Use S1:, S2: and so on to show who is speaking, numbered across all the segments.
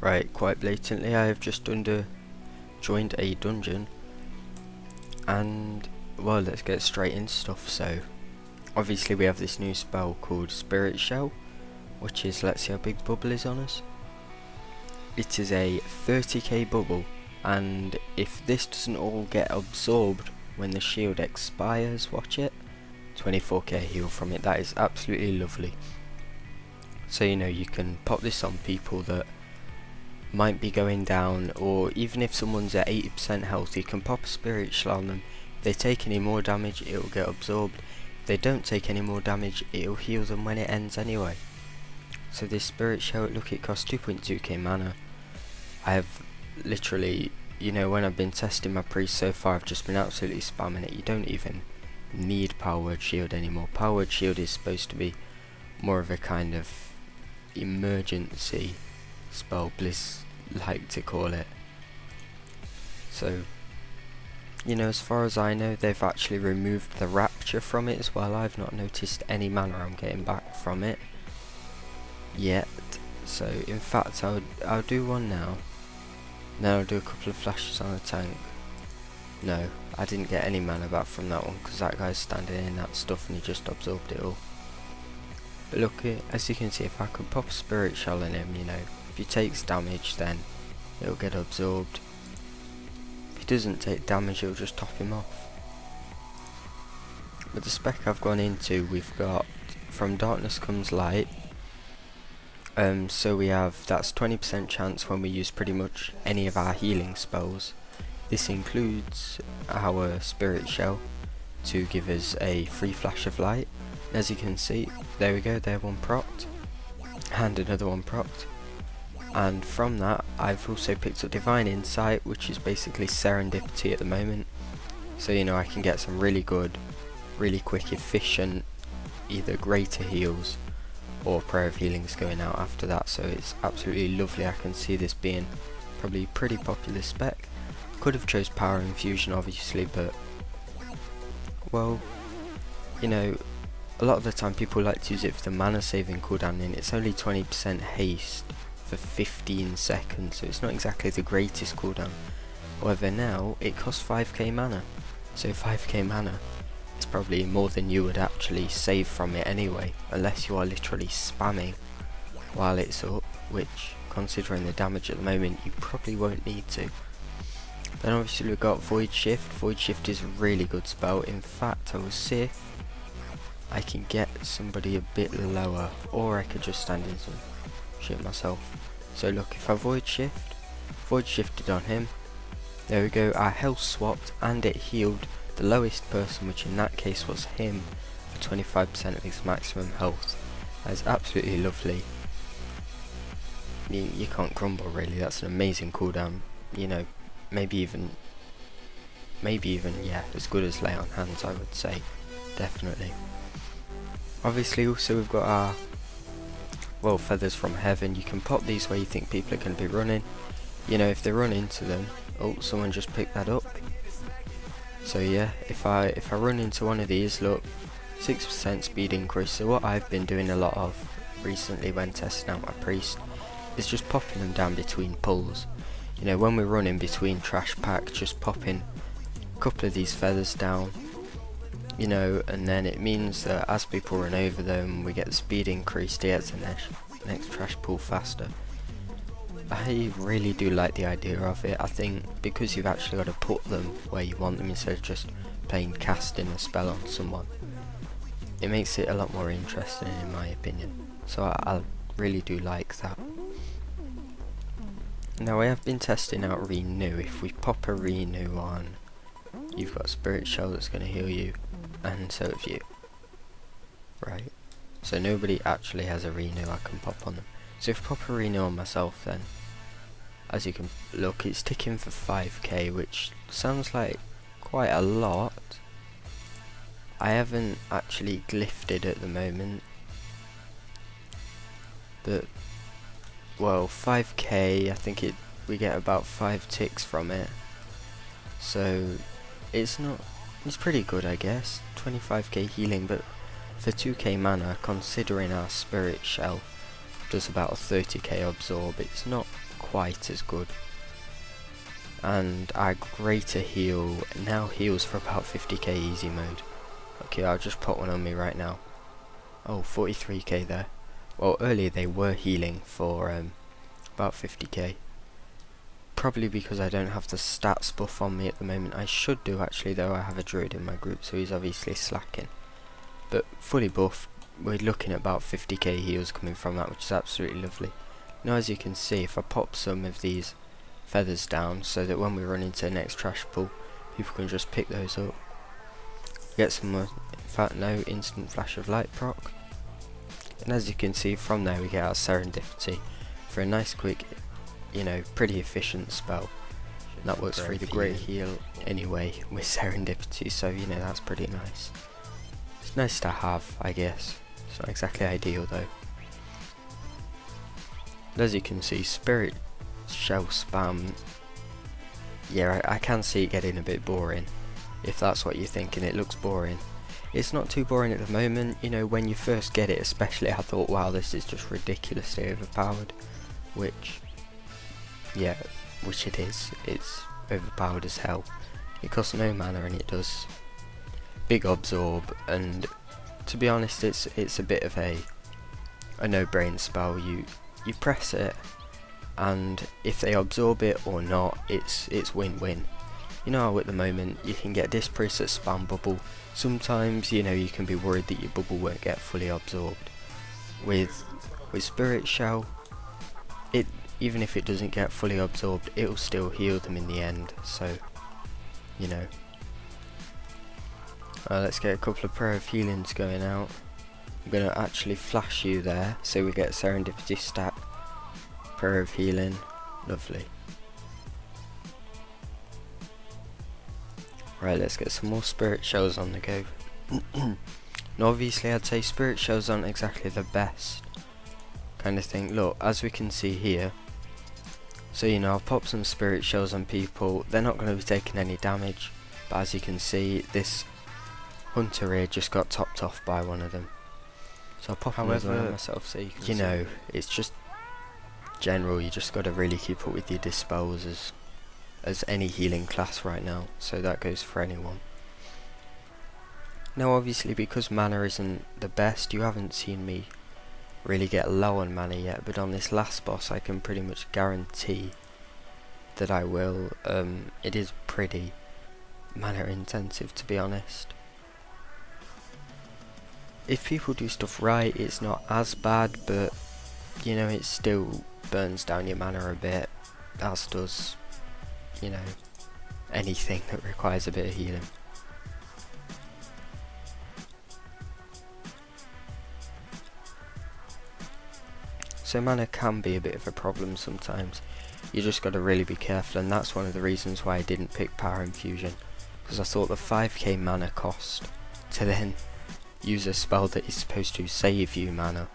S1: Right, quite blatantly, I have just joined a dungeon, and well, let's get straight into stuff. So, obviously, we have this new spell called Spirit Shell, which is, let's see how big bubble is on us. It is a 30k bubble, and if this doesn't all get absorbed when the shield expires, watch it, 24k heal from it. That is absolutely lovely. So you can pop this on people that might be going down, or even if someone's at 80% health, you can pop a Spirit Shell on them. If they take any more damage, it will get absorbed. If they don't take any more damage, it will heal them when it ends anyway. So this Spirit Shell, look, it costs 2.2k mana. I have literally, when I've been testing my priest so far, I've just been absolutely spamming it. You don't even need Power Word Shield anymore. Power Word Shield is supposed to be more of a kind of emergency spell, Blizz like to call it. So, as far as I know, they've actually removed the rapture from it as well. I've not noticed any mana I'm getting back from it yet. So, in fact, I'll do one now. Then I'll do a couple of flashes on the tank. No, I didn't get any mana back from that one because that guy's standing in that stuff and he just absorbed it all. But look, as you can see, if I could pop a Spirit Shell in him, if he takes damage, then it'll get absorbed. If he doesn't take damage, it'll just top him off. But the spec I've gone into, we've got From Darkness Comes Light. So we have, that's 20% chance when we use pretty much any of our healing spells. This includes our Spirit Shell to give us a free flash of light. As you can see, there we go, there one procced, and another one procced. And from that, I've also picked up Divine Insight, which is basically serendipity at the moment. So I can get some really good, really quick, efficient, either greater heals or Prayer of Healings going out after that. So it's absolutely lovely. I can see this being probably a pretty popular spec. Could have chose Power Infusion obviously, but well, a lot of the time people like to use it for the mana saving cooldown, and it's only 20% haste for 15 seconds, so it's not exactly the greatest cooldown. However, now it costs 5k mana, so 5k mana is probably more than you would actually save from it anyway, unless you are literally spamming while it's up, which, considering the damage at the moment, you probably won't need to. Then obviously we've got Void Shift. Void Shift is a really good spell. In fact, I will see if I can get somebody a bit lower, or I could just stand in some shit myself. So look, if I Void Shifted on him, there we go, our health swapped and it healed the lowest person, which in that case was him, for 25% of his maximum health. That is absolutely lovely. You can't grumble really, that's an amazing cooldown. Maybe even yeah, as good as Lay on Hands, I would say, definitely. Obviously also we've got our Feathers from Heaven. You can pop these where you think people are going to be running. If they run into them, oh, someone just picked that up. So yeah, if I run into one of these, look, 6% speed increase. So what I've been doing a lot of recently when testing out my priest is just popping them down between pulls. When we're running between trash pack, just popping a couple of these feathers down, and then it means that as people run over them, we get the speed increase to get to the next trash pool faster. I really do like the idea of it. I think because you've actually got to put them where you want them instead of just plain casting a spell on someone, it makes it a lot more interesting in my opinion. So I really do like that. Now I have been testing out Renew. If we pop a Renew on, you've got a Spirit Shell that's going to heal you, and so have you. Right, so nobody actually has a Renew I can pop on them. So if I pop a Renew on myself, then as you can look, it's ticking for 5k, which sounds like quite a lot. I haven't actually glyphed at the moment, but well, 5k, I think we get about 5 ticks from it, so it's pretty good, I guess. 25k healing, but for 2k mana, considering our Spirit Shell does about a 30k absorb, it's not quite as good. And our greater heal now heals for about 50k easy mode. Okay, I'll just put one on me right now. Oh, 43k there. Well, earlier they were healing for about 50k. Probably because I don't have the stats buff on me at the moment. I should do actually, though. I have a druid in my group, so he's obviously slacking. But fully buffed, we're looking at about 50k heals coming from that, which is absolutely lovely. Now, as you can see, if I pop some of these feathers down, so that when we run into the next trash pool, people can just pick those up. Get some more, in fact no, instant flash of light proc. And as you can see, from there we get our serendipity for a nice quick, you know, pretty efficient spell. And that works through the great heal anyway with serendipity, so you know, that's pretty nice. It's nice to have, I guess. It's not exactly ideal though. And as you can see, spirit shell spam, yeah, I can see it getting a bit boring. If that's what you're thinking, it looks boring. It's not too boring at the moment. You know, when you first get it especially, I thought, wow, this is just ridiculously overpowered. Which, yeah, which it is. It's overpowered as hell. It costs no mana and it does big absorb, and to be honest, it's a bit of a no-brain spell. You press it, and if they absorb it or not, it's win-win. You know how at the moment you can get this priest at spam bubble. Sometimes, you know, you can be worried that your bubble won't get fully absorbed. With Spirit Shell, it, even if it doesn't get fully absorbed, it'll still heal them in the end. So, you know. Let's get a couple of prayer of healings going out. I'm gonna actually flash you there, so we get serendipity stack. Prayer of healing, lovely. Right, let's get some more spirit shells on the go. Now obviously I'd say spirit shells aren't exactly the best kind of thing. Look, as we can see here, so you know, I've popped some spirit shells on people. They're not going to be taking any damage, but as you can see, this hunter here just got topped off by one of them. So I'll pop another one on myself so you can see. Know, it's just general, you just got to really keep up with your dispels as any healing class right now, so that goes for anyone. Now obviously, because mana isn't the best, you haven't seen me really get low on mana yet, but on this last boss I can pretty much guarantee that I will. It is pretty mana intensive, to be honest. If people do stuff right, it's not as bad, but you know, it still burns down your mana a bit, as does, you know, anything that requires a bit of healing. So mana can be a bit of a problem sometimes. You just got to really be careful, and that's one of the reasons why I didn't pick Power Infusion, because I thought the 5k mana cost to then use a spell that is supposed to save you mana,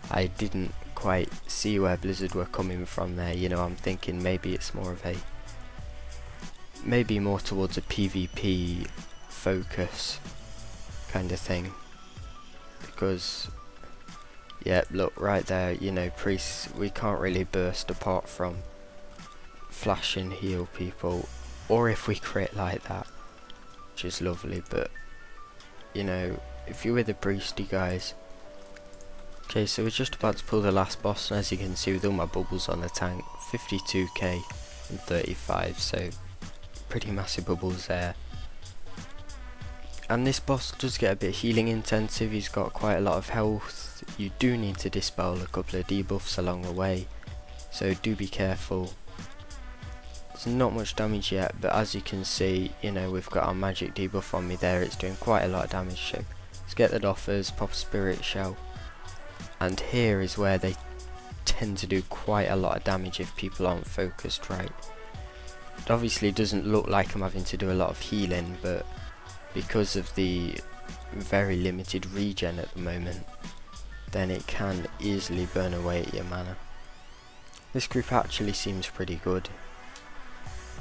S1: I didn't quite see where Blizzard were coming from there. You know, I'm thinking maybe it's more of a, maybe more towards a PvP focus kind of thing, because yeah, look right there, you know, priests, we can't really burst apart from flash and heal people, or if we crit like that, which is lovely. But you know, if you're with the priesty guys. Okay, so we're just about to pull the last boss, and as you can see with all my bubbles on the tank, 52k and 35, so pretty massive bubbles there. And this boss does get a bit healing intensive. He's got quite a lot of health. You do need to dispel a couple of debuffs along the way, so do be careful. It's not much damage yet, but as you can see, you know, we've got our magic debuff on me there. It's doing quite a lot of damage, so let's get that offers, pop a spirit shell. And here is where they tend to do quite a lot of damage if people aren't focused right. It obviously doesn't look like I'm having to do a lot of healing, but because of the very limited regen at the moment, then it can easily burn away at your mana. This group actually seems pretty good.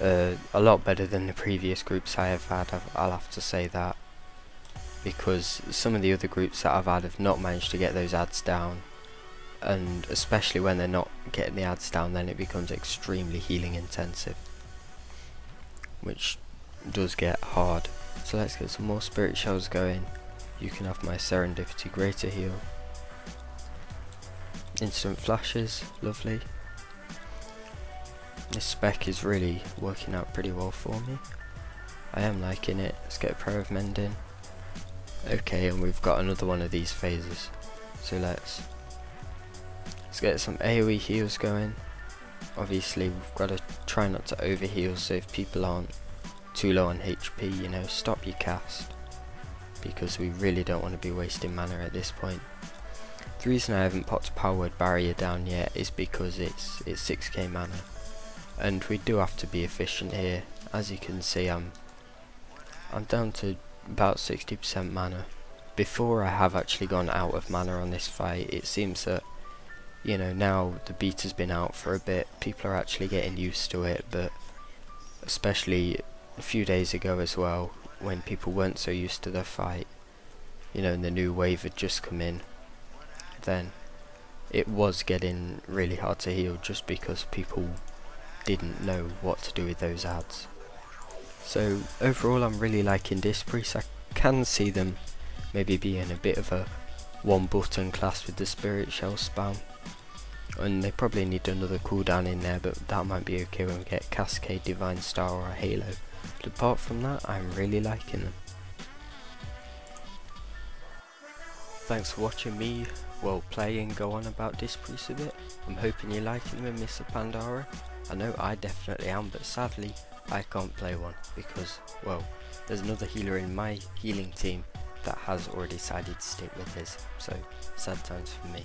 S1: A lot better than the previous groups I have had, I'll have to say that. Because some of the other groups that I've had have not managed to get those ads down. and especially when they're not getting the ads down, then it becomes extremely healing intensive, which does get hard. So let's get some more spirit shells going. You can have my serendipity greater heal. Instant flashes, lovely. This spec is really working out pretty well for me. I am liking it. Let's get a prayer of mending. Okay, and we've got another one of these phases. So let's get some AoE heals going. Obviously we've got to try not to overheal, so if people aren't too low on HP, you know, stop your cast, because we really don't want to be wasting mana at this point. The reason I haven't popped Powered Barrier down yet is because it's 6k mana, and we do have to be efficient here. As you can see, I'm down to about 60% mana. Before I have actually gone out of mana on this fight, it seems that, you know, now the beta's been out for a bit, people are actually getting used to it, but especially a few days ago as well, when people weren't so used to the fight, you know, and the new wave had just come in, then it was getting really hard to heal just because people didn't know what to do with those ads. So overall I'm really liking Disc Priest. I can see them maybe being a bit of a one button class with the spirit shell spam, and they probably need another cooldown in there, but that might be okay when we get Cascade, Divine Star or a Halo. But apart from that, I'm really liking them. Thanks for watching me, well, play and go on about Disc Priest a bit. I'm hoping you're liking them in Mists of Pandaria. I know I definitely am, but sadly I can't play one because, well, there's another healer in my healing team that has already decided to stick with his, so sad times for me.